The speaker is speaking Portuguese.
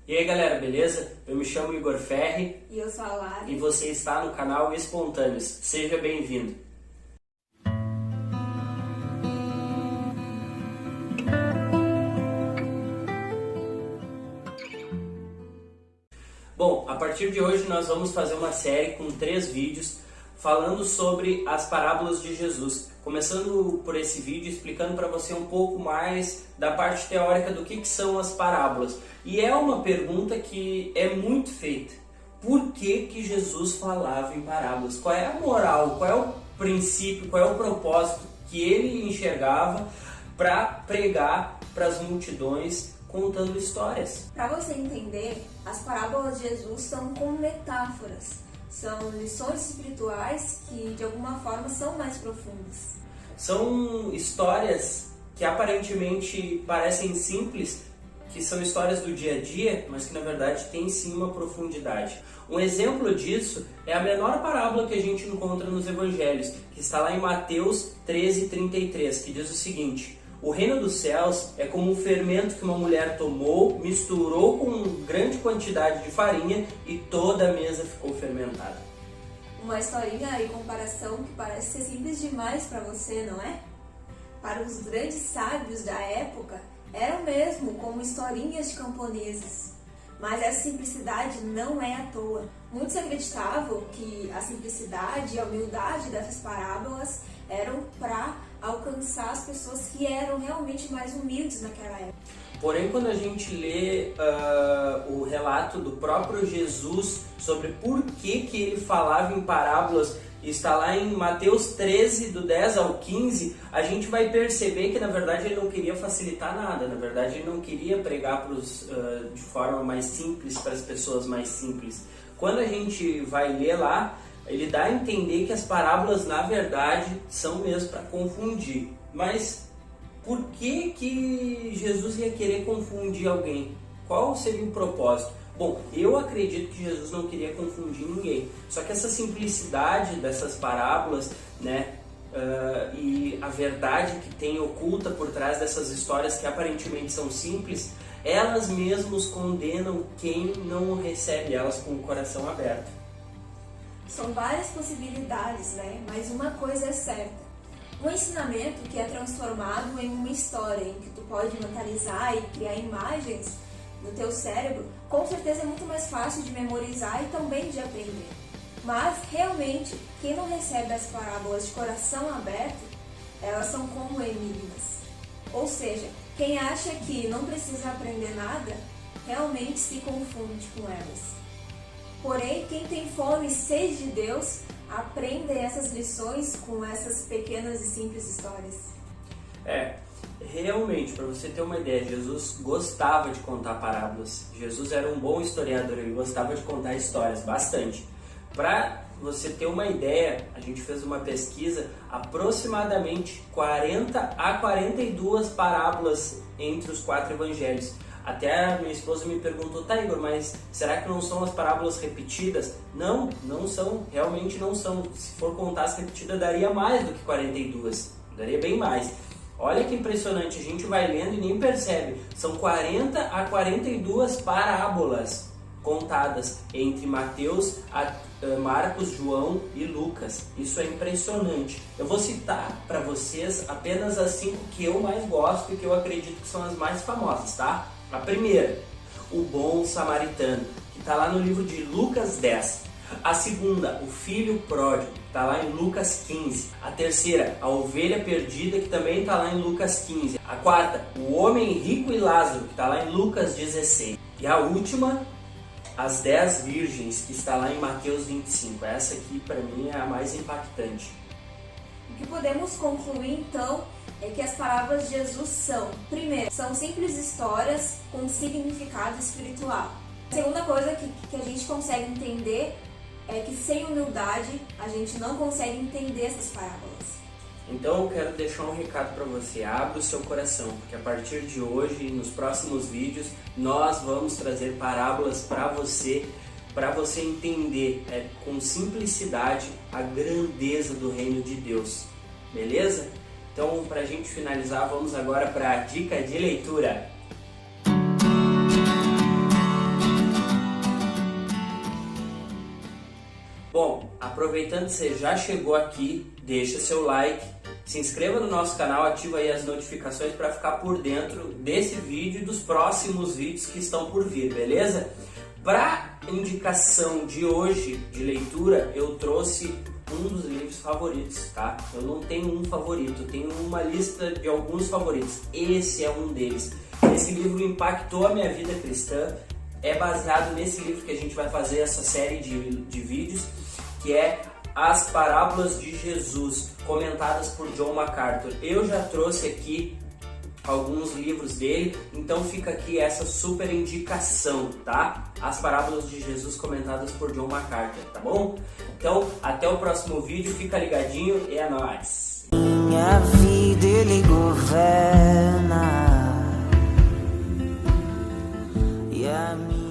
E aí galera, beleza? Eu me chamo Igor Ferri. E eu sou a Lara. E você está no canal Espontâneos. Seja bem-vindo. Bom, a partir de hoje nós vamos fazer uma série com 3 vídeos falando sobre as parábolas de Jesus. Começando por esse vídeo explicando para você um pouco mais da parte teórica do que são as parábolas. E é uma pergunta que é muito feita. Por que Jesus falava em parábolas? Qual é a moral, qual é o princípio, qual é o propósito que ele enxergava para pregar para as multidões contando histórias? Para você entender, as parábolas de Jesus são como metáforas. São lições espirituais que, de alguma forma, são mais profundas. São histórias que aparentemente parecem simples, que são histórias do dia a dia, mas que na verdade têm sim uma profundidade. Um exemplo disso é a menor parábola que a gente encontra nos evangelhos, que está lá em Mateus 13:33, que diz o seguinte: o reino dos céus é como um fermento que uma mulher tomou, misturou com grande quantidade de farinha e toda a mesa ficou fermentada. Uma historinha e comparação que parece ser simples demais para você, não é? Para os grandes sábios da época, eram mesmo como historinhas de camponeses. Mas essa simplicidade não é à toa. Muitos acreditavam que a simplicidade e a humildade dessas parábolas eram para alcançar as pessoas que eram realmente mais humildes naquela época. Porém, quando a gente lê o relato do próprio Jesus sobre por que ele falava em parábolas, está lá em Mateus 13, do 10 ao 15, a gente vai perceber que na verdade ele não queria facilitar nada, na verdade ele não queria pregar de forma mais simples para as pessoas mais simples. Quando a gente vai ler lá, ele dá a entender que as parábolas na verdade são mesmo para confundir. Mas por que Jesus ia querer confundir alguém? Qual seria o propósito? Bom, eu acredito que Jesus não queria confundir ninguém. Só que essa simplicidade dessas parábolas, né, e a verdade que tem oculta por trás dessas histórias que aparentemente são simples, elas mesmas condenam quem não recebe elas com o coração aberto. São várias possibilidades, né? Mas uma coisa é certa. Um ensinamento que é transformado em uma história, em que tu pode mentalizar e criar imagens no teu cérebro, com certeza é muito mais fácil de memorizar e também de aprender. Mas, realmente, quem não recebe as parábolas de coração aberto, elas são como enigmas. Ou seja, quem acha que não precisa aprender nada, realmente se confunde com elas. Porém, quem tem fome e sede de Deus, aprende essas lições com essas pequenas e simples histórias. Realmente, para você ter uma ideia, Jesus gostava de contar parábolas. Jesus era um bom historiador, ele gostava de contar histórias, bastante. Para você ter uma ideia, a gente fez uma pesquisa, aproximadamente 40 a 42 parábolas entre os 4 evangelhos. Até a minha esposa me perguntou: tá, Igor, mas será que não são as parábolas repetidas? Não, não são, realmente não são. Se for contar as repetidas, daria mais do que 42, daria bem mais. Olha que impressionante, a gente vai lendo e nem percebe. São 40 a 42 parábolas contadas entre Mateus, Marcos, João e Lucas. Isso é impressionante. Eu vou citar para vocês apenas as 5 que eu mais gosto e que eu acredito que são as mais famosas, tá? A primeira, o bom samaritano, que está lá no livro de Lucas 10. A segunda, o filho pródigo, que está lá em Lucas 15. A terceira, a ovelha perdida, que também está lá em Lucas 15. A quarta, o homem rico e Lázaro, que está lá em Lucas 16. E a última, as 10 virgens, que está lá em Mateus 25. Essa aqui, para mim, é a mais impactante. O que podemos concluir, então, é que as parábolas de Jesus são, primeiro, são simples histórias com significado espiritual. A segunda coisa que a gente consegue entender é que sem humildade a gente não consegue entender essas parábolas. Então eu quero deixar um recado para você: abra o seu coração, porque a partir de hoje e nos próximos vídeos nós vamos trazer parábolas para você entender com simplicidade a grandeza do reino de Deus, beleza? Então, para a gente finalizar, vamos agora para a dica de leitura. Aproveitando que você já chegou aqui, deixa seu like, se inscreva no nosso canal, ativa aí as notificações para ficar por dentro desse vídeo e dos próximos vídeos que estão por vir, beleza? Para indicação de hoje de leitura, eu trouxe um dos livros favoritos, tá? Eu não tenho um favorito, eu tenho uma lista de alguns favoritos. Esse é um deles. Esse livro impactou a minha vida cristã. É baseado nesse livro que a gente vai fazer essa série de vídeos, que é As Parábolas de Jesus, comentadas por John MacArthur. Eu já trouxe aqui alguns livros dele, então fica aqui essa super indicação, tá? As Parábolas de Jesus, comentadas por John MacArthur, tá bom? Então, até o próximo vídeo, fica ligadinho e é nóis! Minha vida ele governa e a minha